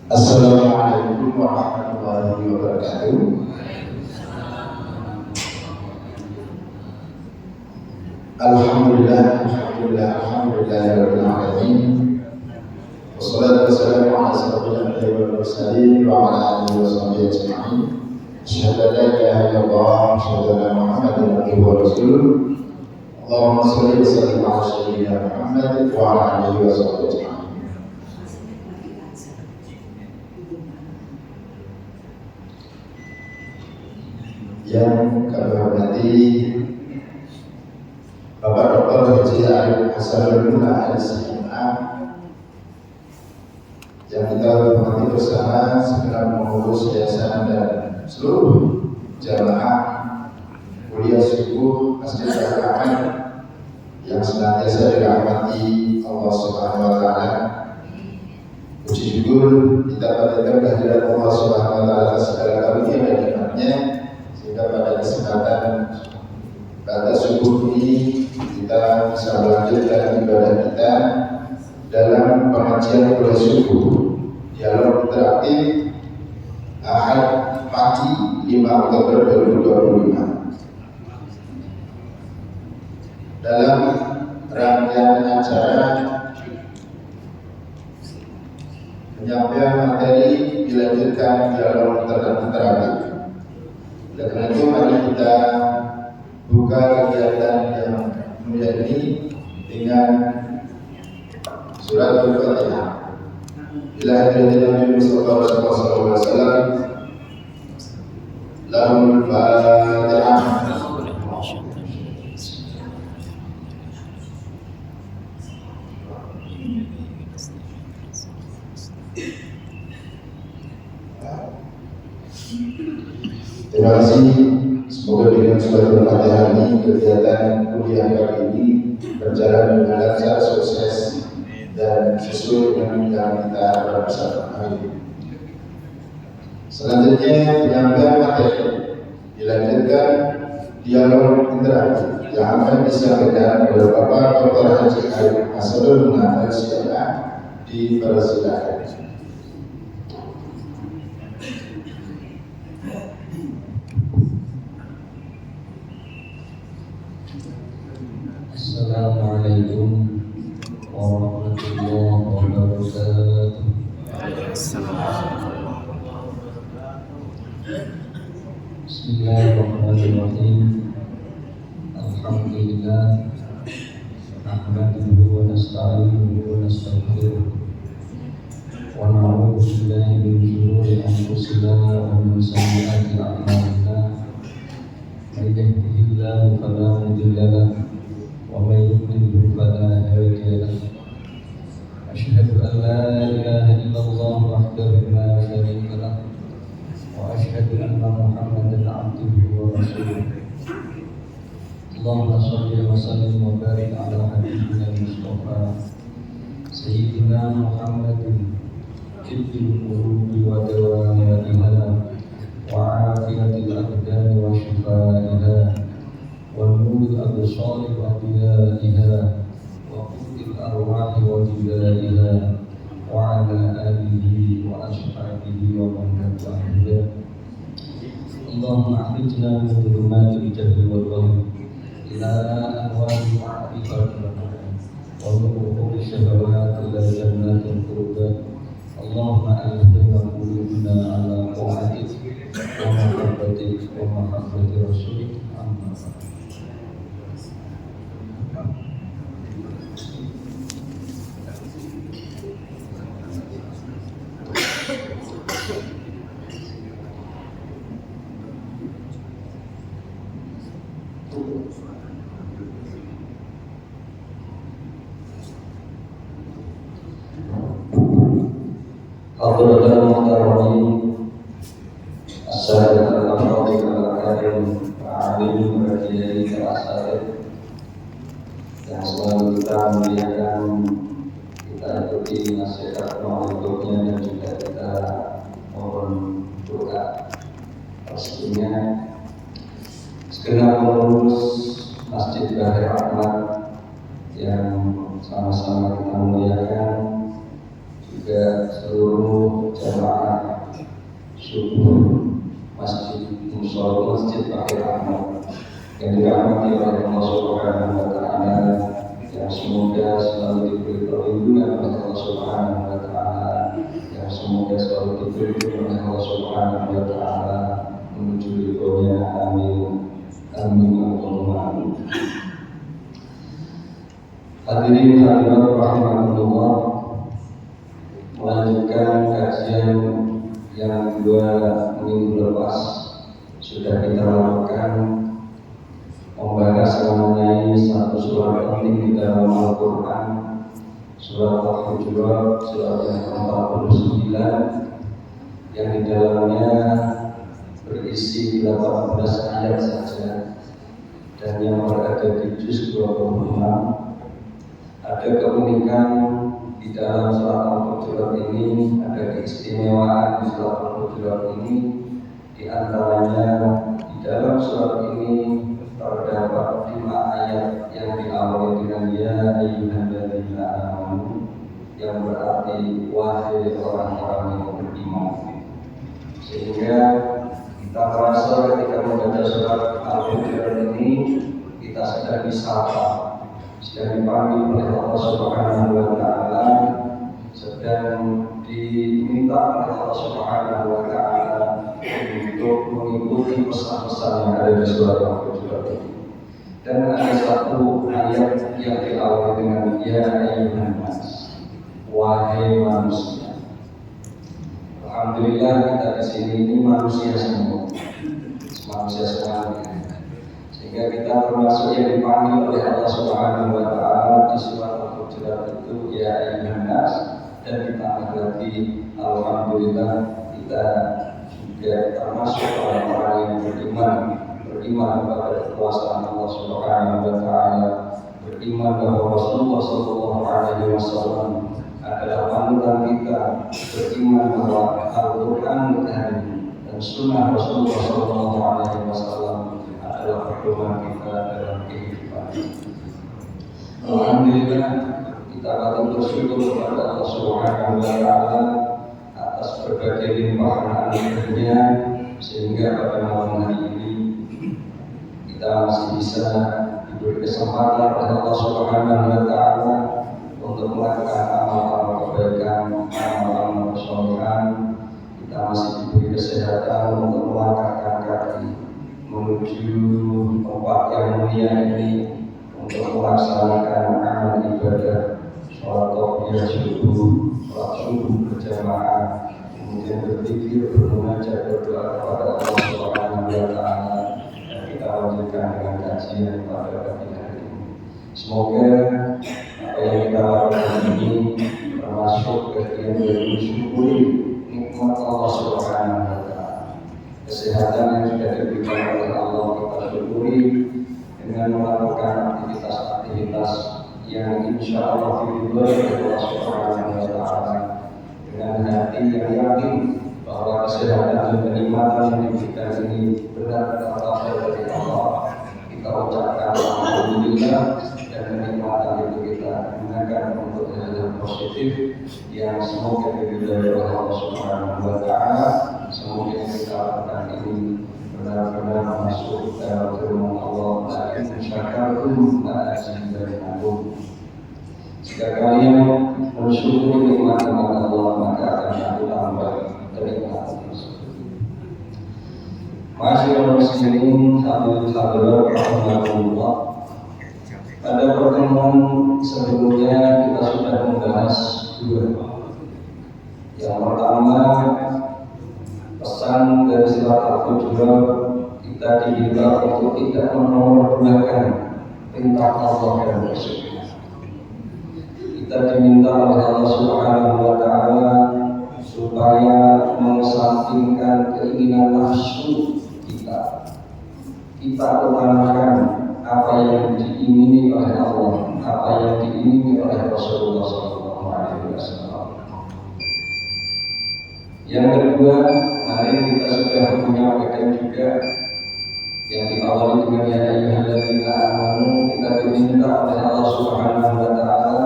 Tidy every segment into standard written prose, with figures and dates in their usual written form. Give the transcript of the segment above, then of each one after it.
Assalamualaikum warahmatullahi wabarakatuh. Alhamdulillahirabbil alamin. Wassalatu wassalamu ala asyrofil anbiya'i wal mursalin wa ala alihi washabihi ajma'in. Asyhadu an la ilaha illallah wa asyhadu anna Muhammadan abduhu wa rasuluh. Allahumma shalli wa sallim ala sayyidina Muhammad wa ala alihi washabihi ajma'in. Yang kami hormati Bapak Dr. Haji Arif Hasanul Muna LCMA, yang kita hormati bersama segenap pengurus yayasan dan seluruh jamaah kuliah subuh Masjid Al-Rahman yang senantiasa dirahmati Allah Subhanahu wa Ta'ala. Puji syukur kita panjatkan kehadirat Allah Subhanahu wa Ta'ala atas segala karunia dan nikmatnya, sehingga pada kesempatan pada subuh ini kita bisa melanjutkan ibadah kita dalam pengajian kuliah subuh dialog interaktif Ahad pagi 5 Oktober 2025 dalam rangkaian acara penyampaian materi dilanjutkan dialog interaktif. Oleh karena itu mari kita buka kegiatan yang mulia ini dengan surat Al-Fatihah. Bila hadirin Nabi Mustafa sallallahu alaihi wasallam, lahul Fatihah. Terima kasih. Semoga dengan surat Al-Fatihah ini kegiatan kuliah kali ini berjalan dengan lancar, sukses dan sesuai dengan yang kita harapkan. Amin. Selanjutnya penyampaian materi dilanjutkan dialog interaktif yang akan disampaikan oleh Bapak Dr. Haji Arif Hasanul Muna LCMA di persilakan. Assalamualaikum warahmatullahi wabarakatuh. Bismillahirrahmanirrahim. Alhamdulillah, nahmaduhu wa nasta'inuhu wa nastaghfiruh wa na'udzu billahi min shururi anfusina wa min sayyiati a'malina. May yahdihillahu fala mudilla lahu ومن يضلل فلا هادي له. أشهد أن لا إله إلا الله وحده لا شريك له وأشهد أن محمدا عبده ورسوله. اللهم صل وسلم وبارك على حبيبنا المصطفى سيدنا محمد طب القلوب ودوائها وعافية الأبدان وشفائها ونور الأبصار وضيائها وقوت الأرواح وجلائها وعلى آله وأصحابه ومن تبعهم. اللهم أخرجنا من ظلمات الجهل والوهم إلى أنوار معرفة ومن وقوع الشهوات إلى جنات القربات. اللهم ألف بين قلوبنا على طاعتك ومحبتك ومحبة رسولك. أما بعد. Hadirin muhtaromin, assalamualaikum warahmatullahi wabarakatuh. Yang selalu kita muliakan, kita ikuti nasihat maulidnya dan juga kita mohon doa pastinya segenap pengurus Masjid Bahri Ahmad yang sama-sama kita muliakan, juga seluruh seluruh jamaah subuh Masjid Akhir Ahmad yang dirahmati oleh Allah Subhanahu wa Ta'ala, yang semoga selalu diberi perlindungan oleh Allah Subhanahu wa Ta'ala, yang semoga selalu diberi oleh Allah Subhanahu wa Ta'ala menuju ridhonya. Amin. Amin. Allahumma amin. Hadirin hadirat rahimakumullah, melanjutkan kajian yang dua minggu lepas sudah kita lakukan, membahas mengenai satu surat penting di dalam Al-Quran, surat Al-Hujurat, surat yang ke-49, yang di dalamnya berisi 18 ayat saja, dan yang berada di juz 26. Ada keunikan di dalam surat Al-Hujurat ini, ada keistimewaan di surat Al-Hujurat ini. Di antaranya di dalam surat ini terdapat 5 ayat yang diawali dengan ya ayyuhalladzina amanu, yang berarti wahai orang-orang yang beriman. Sehingga kita merasa ketika membaca surat Al-Hujurat ini kita sedang disapa, sedang dipanggil oleh Allah Subhanahu wa Ta'ala, sedang diminta oleh Allah Subhanahu wa Ta'ala untuk mengikuti pesan-pesan yang ada di surat Al-Hujurat ini. Dan ada satu ayat yang diawali dengan ya ayyuhan nas, wahai manusia. Alhamdulillah kita di sini ini manusia semua, sehingga kita termasuk yang dipanggil oleh Allah Subhanahu wa Ta'ala di surat Al-Hujurat itu ya ayyuhan nas. Dan ditambah lagi alhamdulillah kita juga termasuk orang-orang yang beriman kepada kekuasaan Allah Subhanahu wa Ta'ala, beriman bahwa Rasulullah Sallallahu Alaihi Wasallam adalah panutan kita, beriman bahwa Al-Quran dan Sunnah Rasulullah Sallallahu Alaihi Wasallam adalah pedoman kita dalam kehidupan. Alhamdulillah kita patut bersyukur kepada Allah Subhanahu wa Ta'ala atas berbagai limpahan anugerahnya, sehingga pada malam hari ini kita masih bisa diberi kesempatan oleh Allah Subhanahu wa Ta'ala untuk melakukan amal-amal kebaikan, amal-amal kesolehan. Kita masih diberi kesehatan untuk melangkahkan kaki menuju tempat yang mulia ini untuk melaksanakan amal ibadah sholat tauhid subuh, sholat subuh berjamaah, kemudian berzikir, bermunajat, berdoa kepada Allah Subhanahu wa Ta'ala, dan kita lanjutkan dengan kajian pada pagi hari ini. Semoga apa yang kita lakukan ini termasuk bagian dari mensyukuri nikmat Allah Subhanahu wa Ta'ala. Kesehatan yang sudah diberikan oleh Allah kita syukuri dengan melakukan aktivitas-aktivitas yang insya Allah diridhoi oleh Allah Subhanahu wa Ta'ala, dengan hati yang yakin bahwa kesehatan dan kenikmatan yang diberikan ini benar berasal dari Allah. Kita ucapkan alhamdulillah, dan kenikmatan itu kita gunakan untuk hal-hal positif yang semoga diridhoi oleh Allah Subhanahu wa Ta'ala. Semoga yang kita lakukan ini benar-benar masuk dalam firman Allah, la in syakartum la azidannakum. Jika kalian bersyukur nikmat Allah, maka akan aku tambah kenikmatan tersebut. Masyaallah muslimin hadirin rahimakumullah. Pada pertemuan sebelumnya kita sudah membahas dua. Yang pertama, pesan dari surat Al-Hujurat, kita diminta untuk tidak menomor-duakan perintah Allah dan Rasul. Kita diminta oleh Allah Subhanahu wa Ta'ala supaya mengesampingkan keinginan nafsu kita. Kita utamakan apa yang diingini oleh Allah, apa yang diingini oleh Rasulullah Sallallahu Alaihi Wasallam. Yang kedua, kemarin kita sudah menyampaikan juga yang diawali dengan ya ayyuhalladzina amanu, kita diminta oleh Allah Subhanahu wa Ta'ala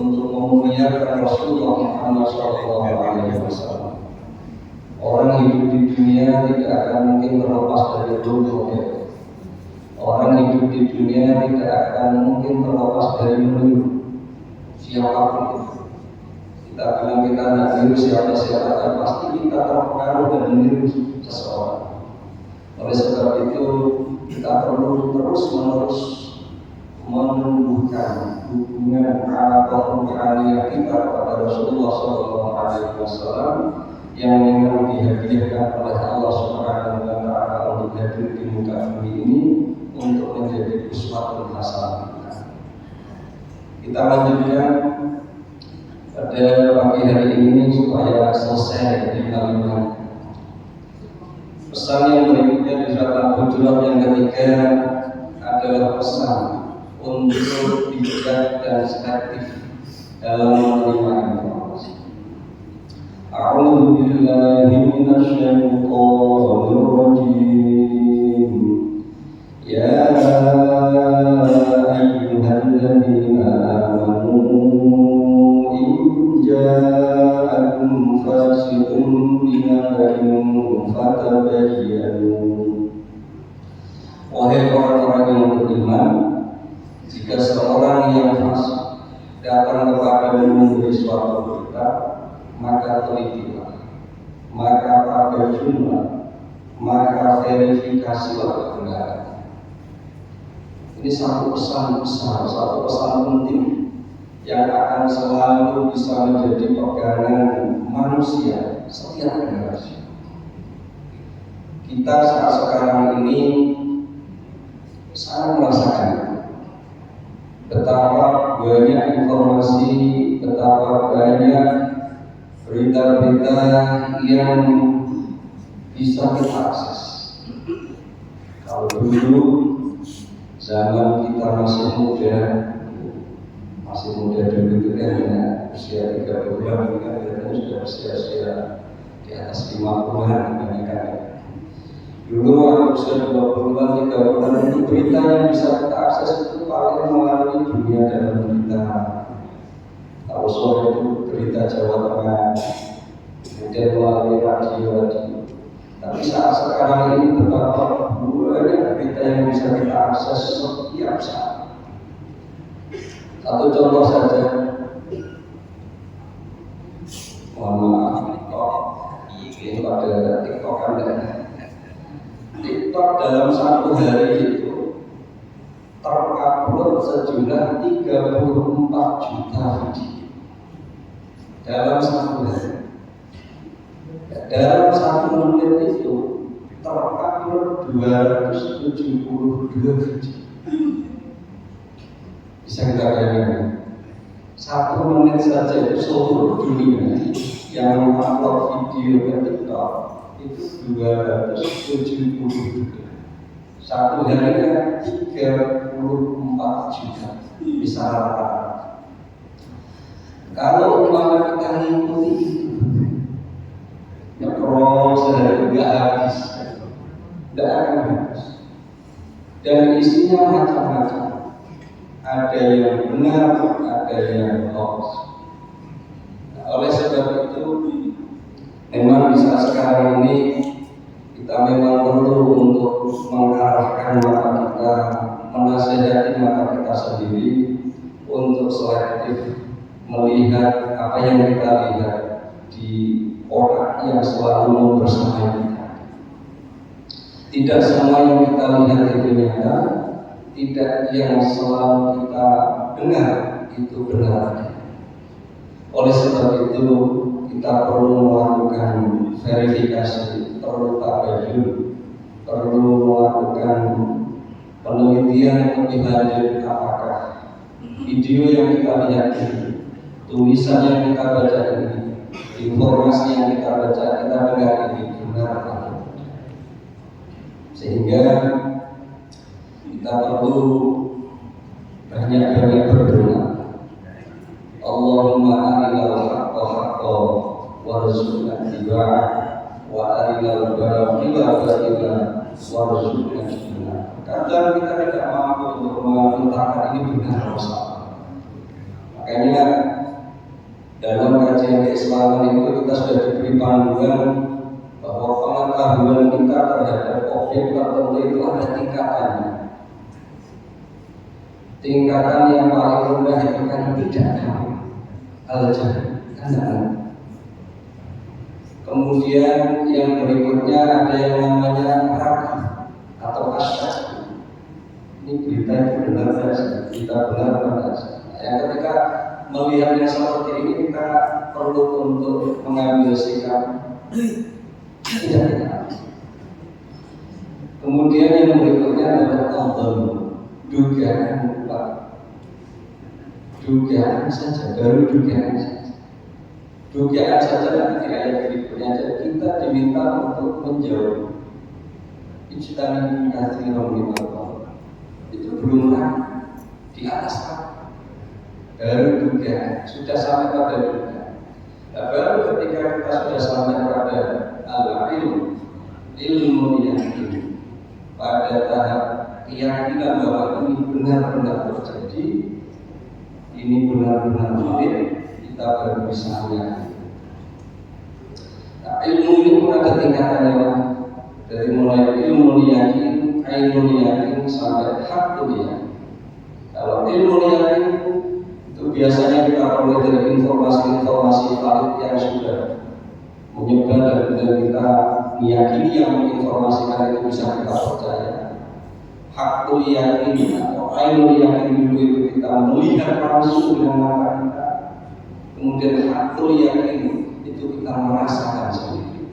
untuk memuliakan Rasulullah Muhammad SAW. Orang hidup di dunia tidak akan mungkin terlepas dari role model. Orang hidup di dunia tidak akan mungkin terlepas dari meniru siapapun itu. Kita bilang kita tidak meniru siapa-siapa, tapi pasti kita terpengaruh dan meniru seseorang. Oleh sebab itu kita perlu terus-menerus menumbuhkan hubungan atau keahlian kita kepada Rasulullah SAW yang memang dihadiahkan oleh Allah Subhanahu wa Ta'ala untuk hadir di muka bumi ini untuk menjadi uswatun hasanah kita. Kita lanjutkan pada pagi hari ini supaya selesai di kalimat. Pesan yang berikutnya di surat Al-Hujurat yang ketiga adalah pesan untuk bijak dan selektif dalam menerima informasi. A'udzu billahi minasyaitonir rajim. Ya ayyuhalladzina amanu in ja'akum fasiqun binaba'in fatabayyanu. Wahai orang-orang yang beriman, jika seorang yang fasik datang kepadamu memberi suatu berita, maka telitilah, maka tabayyunlah, maka verifikasilah kebenarannya. Ini satu pesan besar, satu pesan penting yang akan selalu bisa menjadi pegangan manusia setiap generasi. Kita saat sekarang ini sangat merasakan betapa banyak informasi, betapa banyak berita-berita yang bisa kita akses. Kalau dulu zaman kita masih muda dulu itu kan usia 30 bulan kan kita sudah usia di atas 50-an kebanyakan. Dulu usia 20-an, 30-an itu berita yang bisa kita akses itu paling melalui dunia dalam berita. Kalau sore itu berita Jawa Tengah, kemudian melalui radio. Tapi saat sekarang ini betapa banyak berita yang bisa kita akses setiap saat. Satu contoh saja, mohon maaf, ini pada TikTok Anda. TikTok dalam satu hari itu terupload sejumlah 34 juta video dalam satu hari. Dalam 1 menit itu terupload 272 video. Bisa kita bayangkan, 1 menit saja itu seluruh dunia yang mengupload video ke TikTok itu 270 juta. Satu harinya 34 juta bisa rata. Kalau umpama kita ngikuti itu, nyekrol sehari nggak habis, nggak akan habis. Dan isinya macam-macam. Ada yang benar, ada yang hoax. Oleh sebab itu, memang di saat sekarang ini kita memang perlu untuk mengarahkan mata kita, menasihati mata kita sendiri untuk selektif melihat apa yang kita lihat di orang yang selalu membersamai kita. Tidak semua yang kita lihat itu nyata, tidak yang selalu kita dengar itu benar. Oleh sebab itu kita perlu melakukan verifikasi, perlu tabayyun, perlu melakukan penelitian lebih lanjut apakah video yang kita lihat ini, tulisan yang kita baca ini, informasi yang kita baca, kita dengar ini benar atau tidak. Sehingga kita perlu banyak-banyak berdoa. Allahumma arinal haqqa haqqa warzuqna ittiba'ah wa arinal batila batila warzuqna ijtinab. Kadang kita tidak mampu untuk mengatakan ini benar atau salah. Maka Makanya dalam kajian keislaman itu kita sudah diberi panduan bahwa pengetahuan kita terhadap objek tertentu itu ada tingkatannya. Tingkatan yang paling rendah itu kan tidak tahu, al-jahl, Kemudian yang berikutnya ada yang namanya ragu atau asyak. Ini berita itu benar saja, kita benar saja. Yang ketika melihat yang seperti ini kita perlu untuk mengambil sikap tidak benar. Kemudian yang berikutnya adalah dugaan, dugaan saja, baru dugaan saja. Dugaan saja nanti di ayat berikutnya kita diminta untuk menjauh. Ijtanibu katsiran minal. Itu belum di atas baru dugaan, sudah sampai pada dugaan. Baru ketika kita sudah sampai pada ilmu yakin, pada tahap keyakinan bahwa ini benar-benar terjadi, ini benar-benar benar, kita baru bisa melihat. Nah, ilmu ini pun ada tingkatannya, dari mulai ilmu yakin, ilmu yakin sampai hakul yakin. Kalau ilmu yakin itu biasanya kita peroleh dari informasi-informasi valid yang sudah menyebar dan kita meyakini yang menginformasikan itu bisa kita percaya. Hakul yakin atau ilmu yakin dulu itu kita melihat langsung dengan mata kita. Kemudian hakul yakin itu kita merasakan sendiri.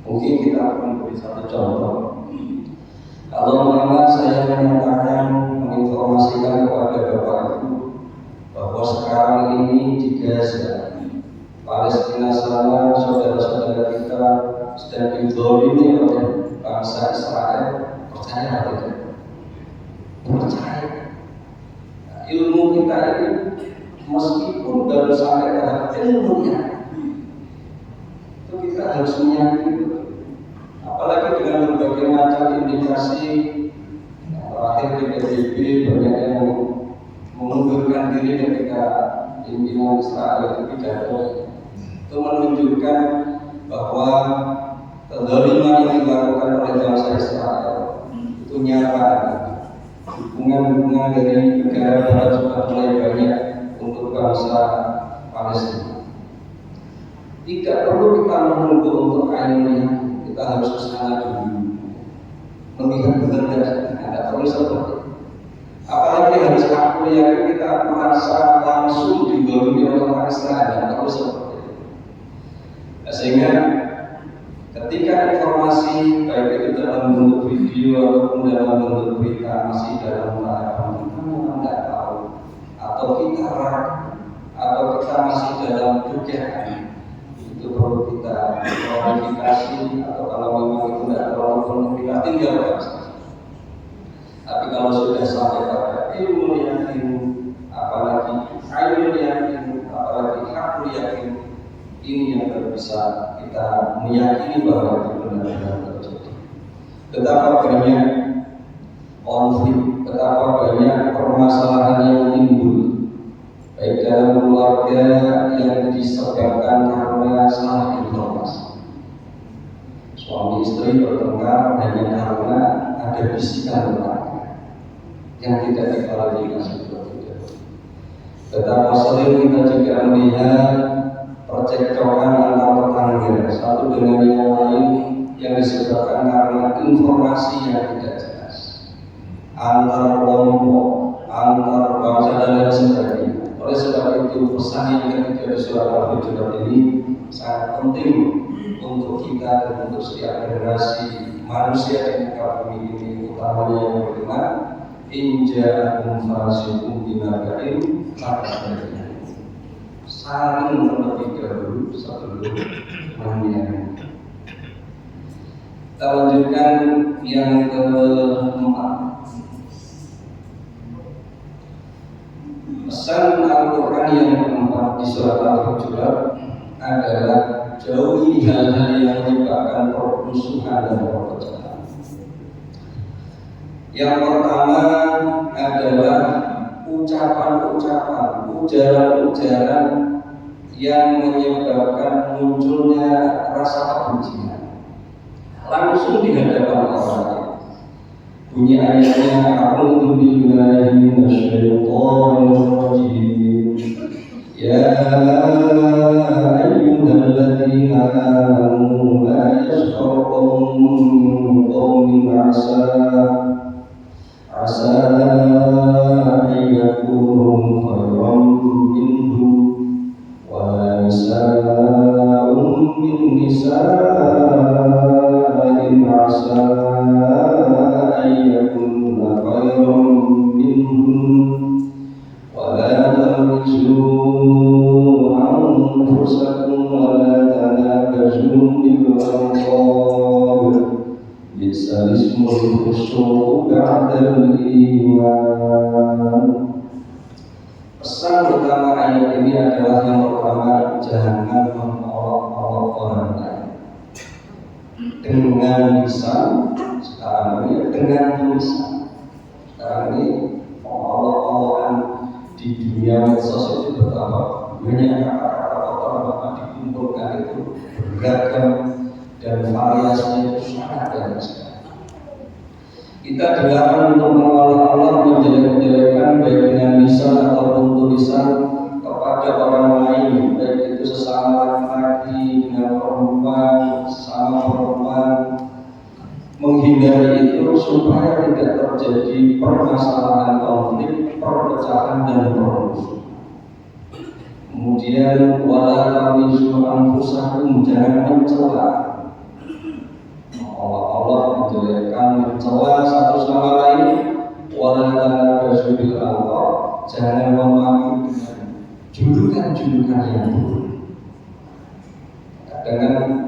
Mungkin kita akan beri satu contoh. Kalau mama saya menyatakan menginformasikan kepada bapak ibu bahwa sekarang ini di Gaza, Palestina sana, saudara-saudara kita sedang dizalimi oleh bangsa Israel, percaya atau tidak? Percaya. Nah, ilmu kita ini meskipun baru sampai tahap ilmunya, itu kita harus meyakini. Apalagi dengan berbagai macam indikasi, terakhir di PBB banyak yang mengundurkan diri ketika pimpinan Israel itu pidato. Itu menunjukkan bahwa kezaliman yang dilakukan oleh bangsa Israel itu nyata. Dukungan dari negara barat sudah mulai banyak untuk bangsa Palestina. Tidak perlu kita menunggu untuk akhirnya, kita harus kesana dulu melihat benar ada perlu seperti itu. Apalagi harus aku yakin kita merasa langsung digolongi oleh orang Israel dan perlu seperti itu. Sehingga ketika informasi baik itu dalam bentuk video ataupun dalam bentuk berita masih dalam tahapan kita memang tidak tahu, atau kita ragu, atau kita masih dalam dugaan, itu perlu kita klarifikasi, atau kalau memang itu tidak terlalu perlu kita tinggalkan. Tapi kalau sudah sampai pada ilmu yakin, apalagi ilmu yakin, apalagi hakul yakin, ini yang bisa kita meyakini bahwa itu benar-benar terjadi. Betapa banyak konflik, betapa banyak permasalahan yang timbul, baik dalam keluarga yang disebabkan karena salah informasi. Suami istri bertengkar hanya karena ada bisikan yang tidak diklarifikasi. Betapa sering kita juga melihat percekcokan antar tetangga satu dengan yang lain yang disebabkan karena informasi yang tidak jelas, antar kelompok, antar bangsa dan lain sebagainya. Oleh sebab itu pesan yang ketiga di surat Al-Hujurat ini sangat penting untuk kita dan untuk setiap generasi manusia di muka bumi ini, utamanya yang beriman. In ja'akum fasiqun binaba'in fatabayyanu. Saling terlebih dahulu sebelum menyiarkan. Kita lanjutkan yang keempat. Pesan Al-Quran yang keempat di surat Al-Hujurat adalah jauhi hal-hal yang menyebabkan permusuhan dan perpecahan. Yang pertama adalah ucapan-ucapan, ujaran-ujaran yang menyebabkan munculnya rasa kebencian langsung di hadapan orang lain. Bunyi ayatnya, a'udzu billahi minasyaitonir rajim. Ya ayyuhalladzina amanu la yaskhar qawmun qawmin 'asa an yakunu khairan minhum wa la nisa'un min nisa'in 'asa an yakunna khairan minhum wa la tamlizu anfusakum wa la tanabazu bil alqab bi'sal ismul fusuq ba'dal iman. Pesan utama ayat ini adalah yang pertama, jangan mengolok-olok orang lain dengan lisan. Sekarang ini dengan tulisan. Sekarang ini mengolok-olokan di dunia medsos itu betapa banyak kata-kata kotor maka dikumpulkan itu beragam dan variasinya itu sangat banyak sekali. Kita dilarang untuk mengolok-olok, menjelek-jelekkan baik dengan lisan ataupun tulisan kepada orang lain, baik itu sesama laki-laki dengan perempuan, sesama perempuan. Menghindari itu supaya tidak terjadi permasalahan konflik, perpecahan dan permusuhan. Kemudian wala tamizu anfusakum, jangan mencela. Allah menjelekkan, mencela satu sama lain. Wala tanabazu bil alqab, jangan memakai dengan julukan-julukan yang buruk. Kadang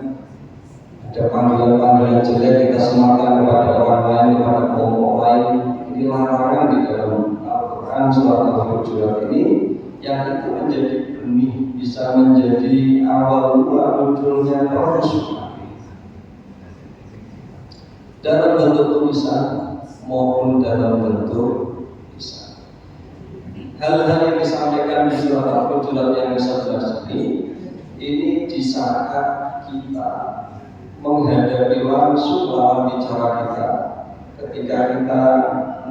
ada panggilan-panggilan jelek kita semakan kepada orang lain, kepada kelompok lain. Ini larangan di dalam Al-Quran surat Al-Hujurat ini, yang itu menjadi benih, bisa menjadi awal mula munculnya permusuhan dalam bentuk tulisan maupun dalam bentuk lisan. Hal-hal yang disampaikan di surat Al-Hujurat yang ke-11 ini di saat kita menghadapi langsung lawan bicara kita, ketika kita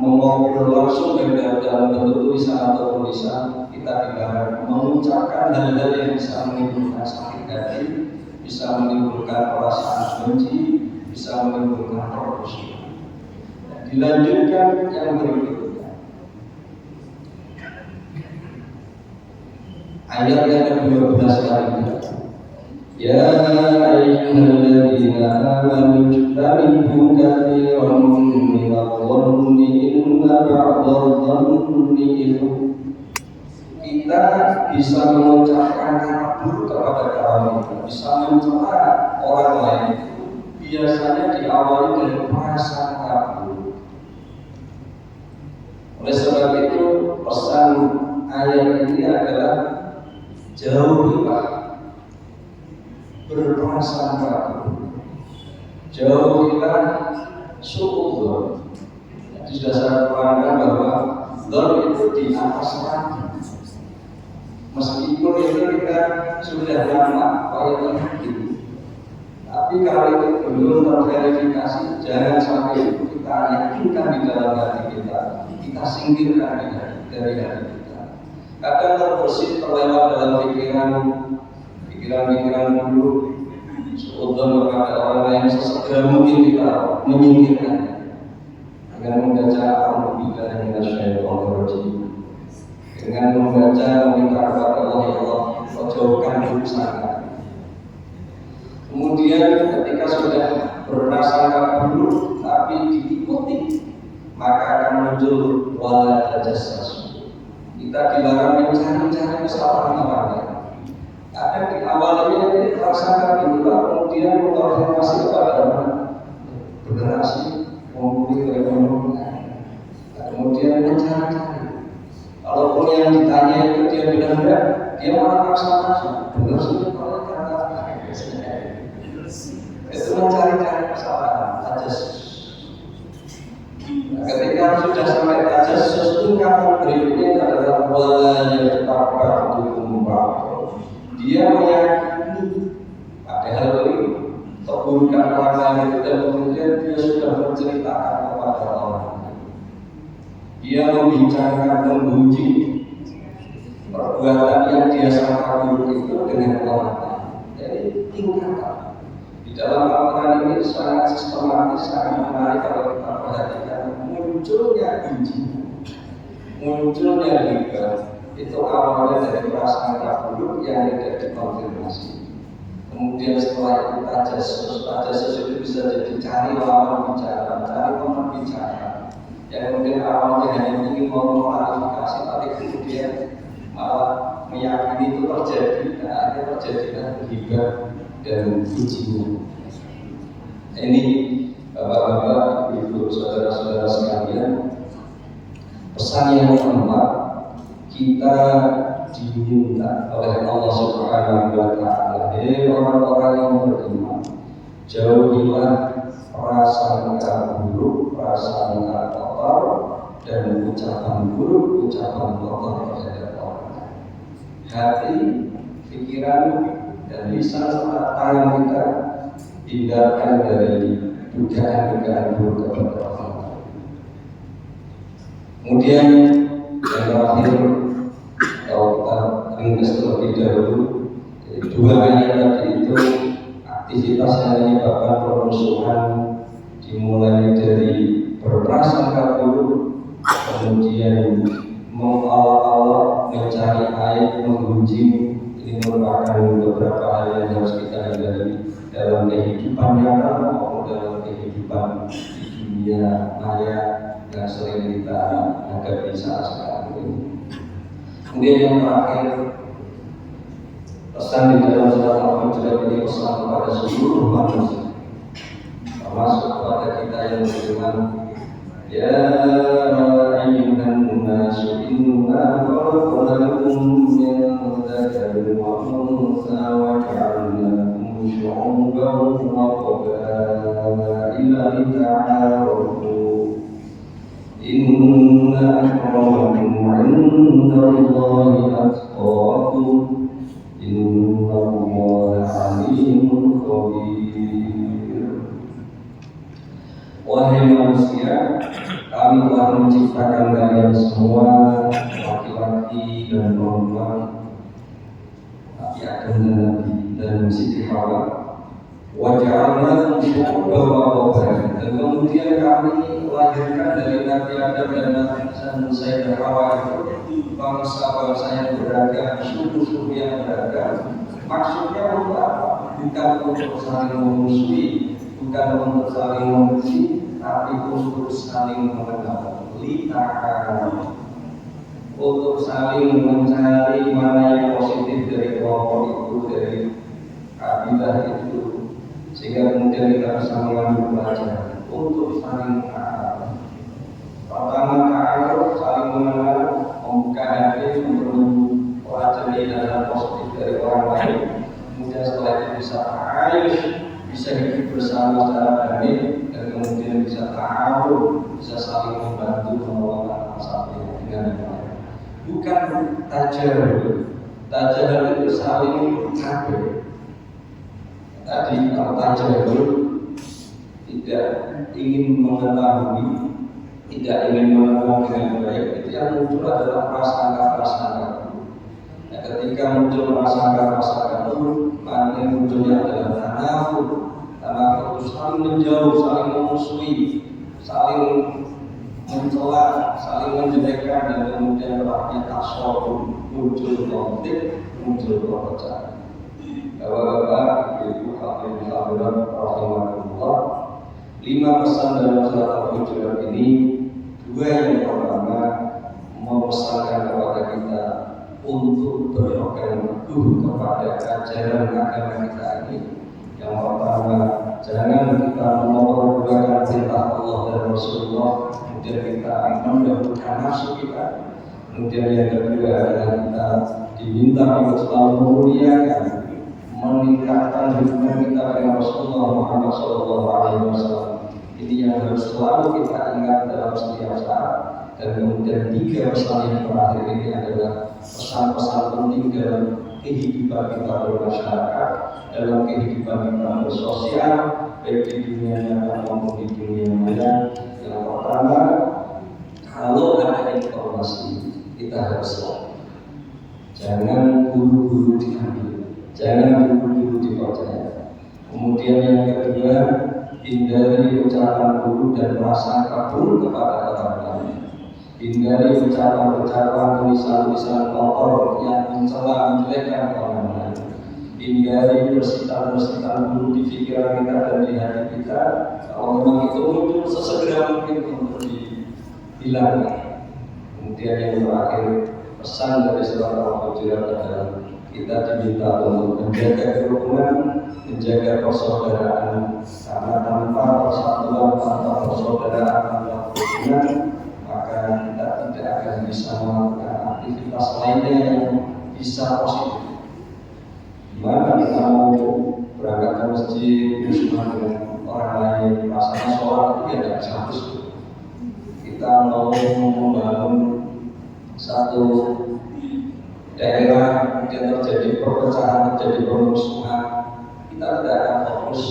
mengobrol langsung dalam bentuk tulisan atau tulisan, kita dilarang mengucapkan hal-hal yang bisa menimbulkan sakit hati, bisa menimbulkan perasaan benci, bisa menimbulkan permusuhan. Dilanjutkan yang berikutnya, ayat yang ke-12 kali. Ya ayyuhalladzina amanu ijtanibu katsiran minadh-dhanni inna ba'dadh-dhanni ithmun. Kita bisa mengucapkan kata buruk kepada kawan kita, bisa mencela orang lain, biasanya diawali dari prasangka buruk. Oleh sebab itu pesan ayat ini adalah jauhilah berprasangka buruk, jauhilah suudzon. Sudah saya terangkan bahwa dzon itu di atas hati. Meskipun itu kita sudah lama pada hati, tapi kalau itu belum terverifikasi, jangan sampai kita yakinkan di dalam hati kita singkirkan dari hati kita. Kadang terbersih terlewat dalam pikiran dulu, suudzon kepada orang lain, sesegera mungkin kita menyingkirkan dengan membaca a'udzubillahi minasyaitonir rajim, dengan membaca meminta kepada Allah, ya Allah, jauhkan urusan kami. Kemudian ketika sudah berprasangka buruk tapi diikuti, maka akan muncul wala tajassasu. Kita dilarang mencari-cari kesalahan orang lain. Ada di awalnya ini prasangka buruk, kemudian mengkonfirmasi kepada orang, bergenerasi mengumpuli ekonomi, kemudian mencari-cari. Kalaupun yang ditanya itu dia bilang enggak, dia malah maksa-maksa. Benar sih kalau kata itu mencari-cari kesalahan, tajassus. Ketika sudah sampai tajassus, tingkatan berikutnya hal ini keburukan orang lain itu dan kemudian dia sudah menceritakan kepada orang lain. Dia membicarakan membenci perbuatan yang dia sangka buruk itu dengan orang lain. Jadi tingkatkan. Di dalam Al-Quran ini sangat sistematis, sangat menarik kalau kita perhatikan munculnya benci, munculnya riba. Itu awalnya dari prasangka buruk yang tidak dikonfirmasi. Kemudian setelah itu tajasus itu bisa jadi cari lawan bicara, cari teman bicara. Yang kemudian awalnya hanya ingin memklarifikasi, tapi kemudian malah meyakini itu terjadi, dan akhirnya terjadilah riba dan ujian. Ini bapak-bapak, ibu, saudara-saudara sekalian, pesan yang keempat, kita diminta oleh Allah Subhanahu wa Ta'ala, orang-orang yang beriman, jauhilah prasangka buruk, prasangka kotor, dan ucapan buruk, ucapan kotor terhadap orang. Hati, pikiran, dan lisan serta tangan kita hindarkan dari dugaan-dugaan buruk kepada orang. Kemudian yang terakhir, kalau kita ringkas terlebih dahulu, dua ayat tadi itu aktivitas yang menyebabkan permusuhan dimulai dari berprasangka buruk, kemudian mengolok-olok, mencari aib, menggunjing. Ini merupakan beberapa hal yang harus kita hindari dalam kehidupan nyata maupun dalam kehidupan di dunia maya yang sering kita hadapi saat sekarang ini. Kemudian yang terakhir, pesan di dalam surat Al-Hujurat ini pesan kepada seluruh manusia, termasuk kepada kita yang beriman. Ya ayyuhan nasu inna khalaqnakum min dzakarin wa untha wa ja'alnakum syu'uban wa qabaila lita'arafu inna akramakum 'indallahi atqakum innallaha 'alimun khabir. Wahai manusia, kami telah menciptakan kalian semua, laki-laki dan perempuan, Nabi Adam dan Nabi dan Siti Hawa. Waja'alnakum syu'uban wa qabaila, dan kemudian kami lahirkan dari Nabi Adam dan Sayyidah Hawa itu bangsa-bangsa yang beragam, suku-suku yang beragam. Maksudnya untuk apa? Bukan untuk saling memusuhi, bukan untuk saling membenci, tapi untuk saling mengenal, untuk saling mencari mana yang positif dari kelompok itu, dari kabilah itu, sehingga kemudian kita bisa mengambil pelajaran untuk saling mengenal. Pertama kali saling mengenal, membuka hati untuk mempelajari hal positif dari orang lain. Kemudian setelah itu bisa ayus, bisa hidup bersama secara damai, dan kemudian bisa ta'awun, bisa saling membantu mengelola masalah dengan baik. Bukan tajahan itu saling kabeh. Tadi kalau tajahan tidak ingin mengetahui, tidak ingin mengenal dengan baik, itu yang muncul adalah prasangka-prasangka. Nah, ketika muncul prasangka-prasangka itu, maka yang munculnya adalah tanafur itu saling menjauh, saling memusuhi, saling mencela, saling menjelekkan, dan kemudian berakhirnya tasawuf, muncul konflik, muncul perpecahan. Bapak-bapak, ibu, hadirin hadirat rahimakumullah, 5 pesan dalam surat Al-Hujurat ini. 2 yang pertama memesankan kepada kita untuk berpegang teguh kepada ajaran agama kita ini. Yang pertama, jangan kita memperbudakan perintah Allah dan Rasulullah, kemudian kita mendahulukan nafsu kita. Kemudian yang kedua adalah kita diminta untuk selalu memuliakan, meningkatkan hubungan kita dengan Rasulullah Muhammad SAW. Ini yang harus selalu kita ingat dalam setiap saat. Dan kemudian 3 pesan yang terakhir ini adalah pesan-pesan penting dalam kehidupan kita bermasyarakat, dalam kehidupan kita bersosial, baik di dunia nyata maupun di dunia maya. Yang pertama, kalau ada informasi kita harus tahu. Jangan buru-buru diambil, jangan buru-buru dipercaya. Kemudian yang kedua, hindari ucapan buruk dan prasangka buruk kepada orang lain. Hindari ucapan-ucapan, tulisan-tulisan kotor yang mencela, menjelekkan orang lain. Hindari bersitan-bersitan buruk di pikiran kita dan di hati kita. Kalau memang itu muncul, sesegera mungkin untuk dihilangkan. Kemudian yang terakhir, pesan dari surat Al-Hujurat adalah kita diminta untuk menjaga kerukunan, menjaga persaudaraan, karena tanpa persatuan, tanpa persaudaraan, tanpa kerukunan, maka kita tidak akan bisa melakukan aktivitas lainnya yang bisa positif. Gimana kita mau berangkat ke masjid bersama dengan orang lain, rasanya sholat itu ya tidak harus. Kita mau membangun satu daerah, kemudian terjadi perpecahan, terjadi permusuhan, kita tidak akan fokus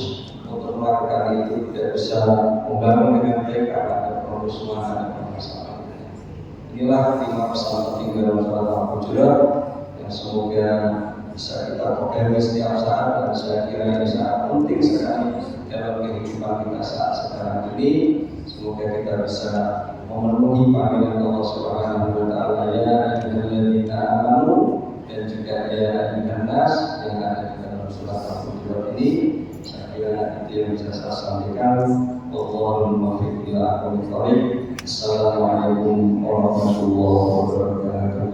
untuk melakukan itu, tidak bisa membangun dengan baik karena ada permusuhan, ada permasalahan. Inilah 5 pesan penting dalam surat Al-Hujurat yang semoga bisa kita pegang setiap saat, dan saya kira ini sangat penting sekali dalam kehidupan kita saat sekarang ini. Semoga kita bisa memenuhi panggilan Allah Subhanahu wa Ta'ala, ya ayyuhalladzina amanu, dan juga ya ayyuhan nas yang ada di dalam surat Al-Hujurat ini. Saya kira itu yang bisa saya sampaikan. Wallahul muwaffiq ila aqwamit thoriq. Assalamualaikum warahmatullahi wabarakatuh.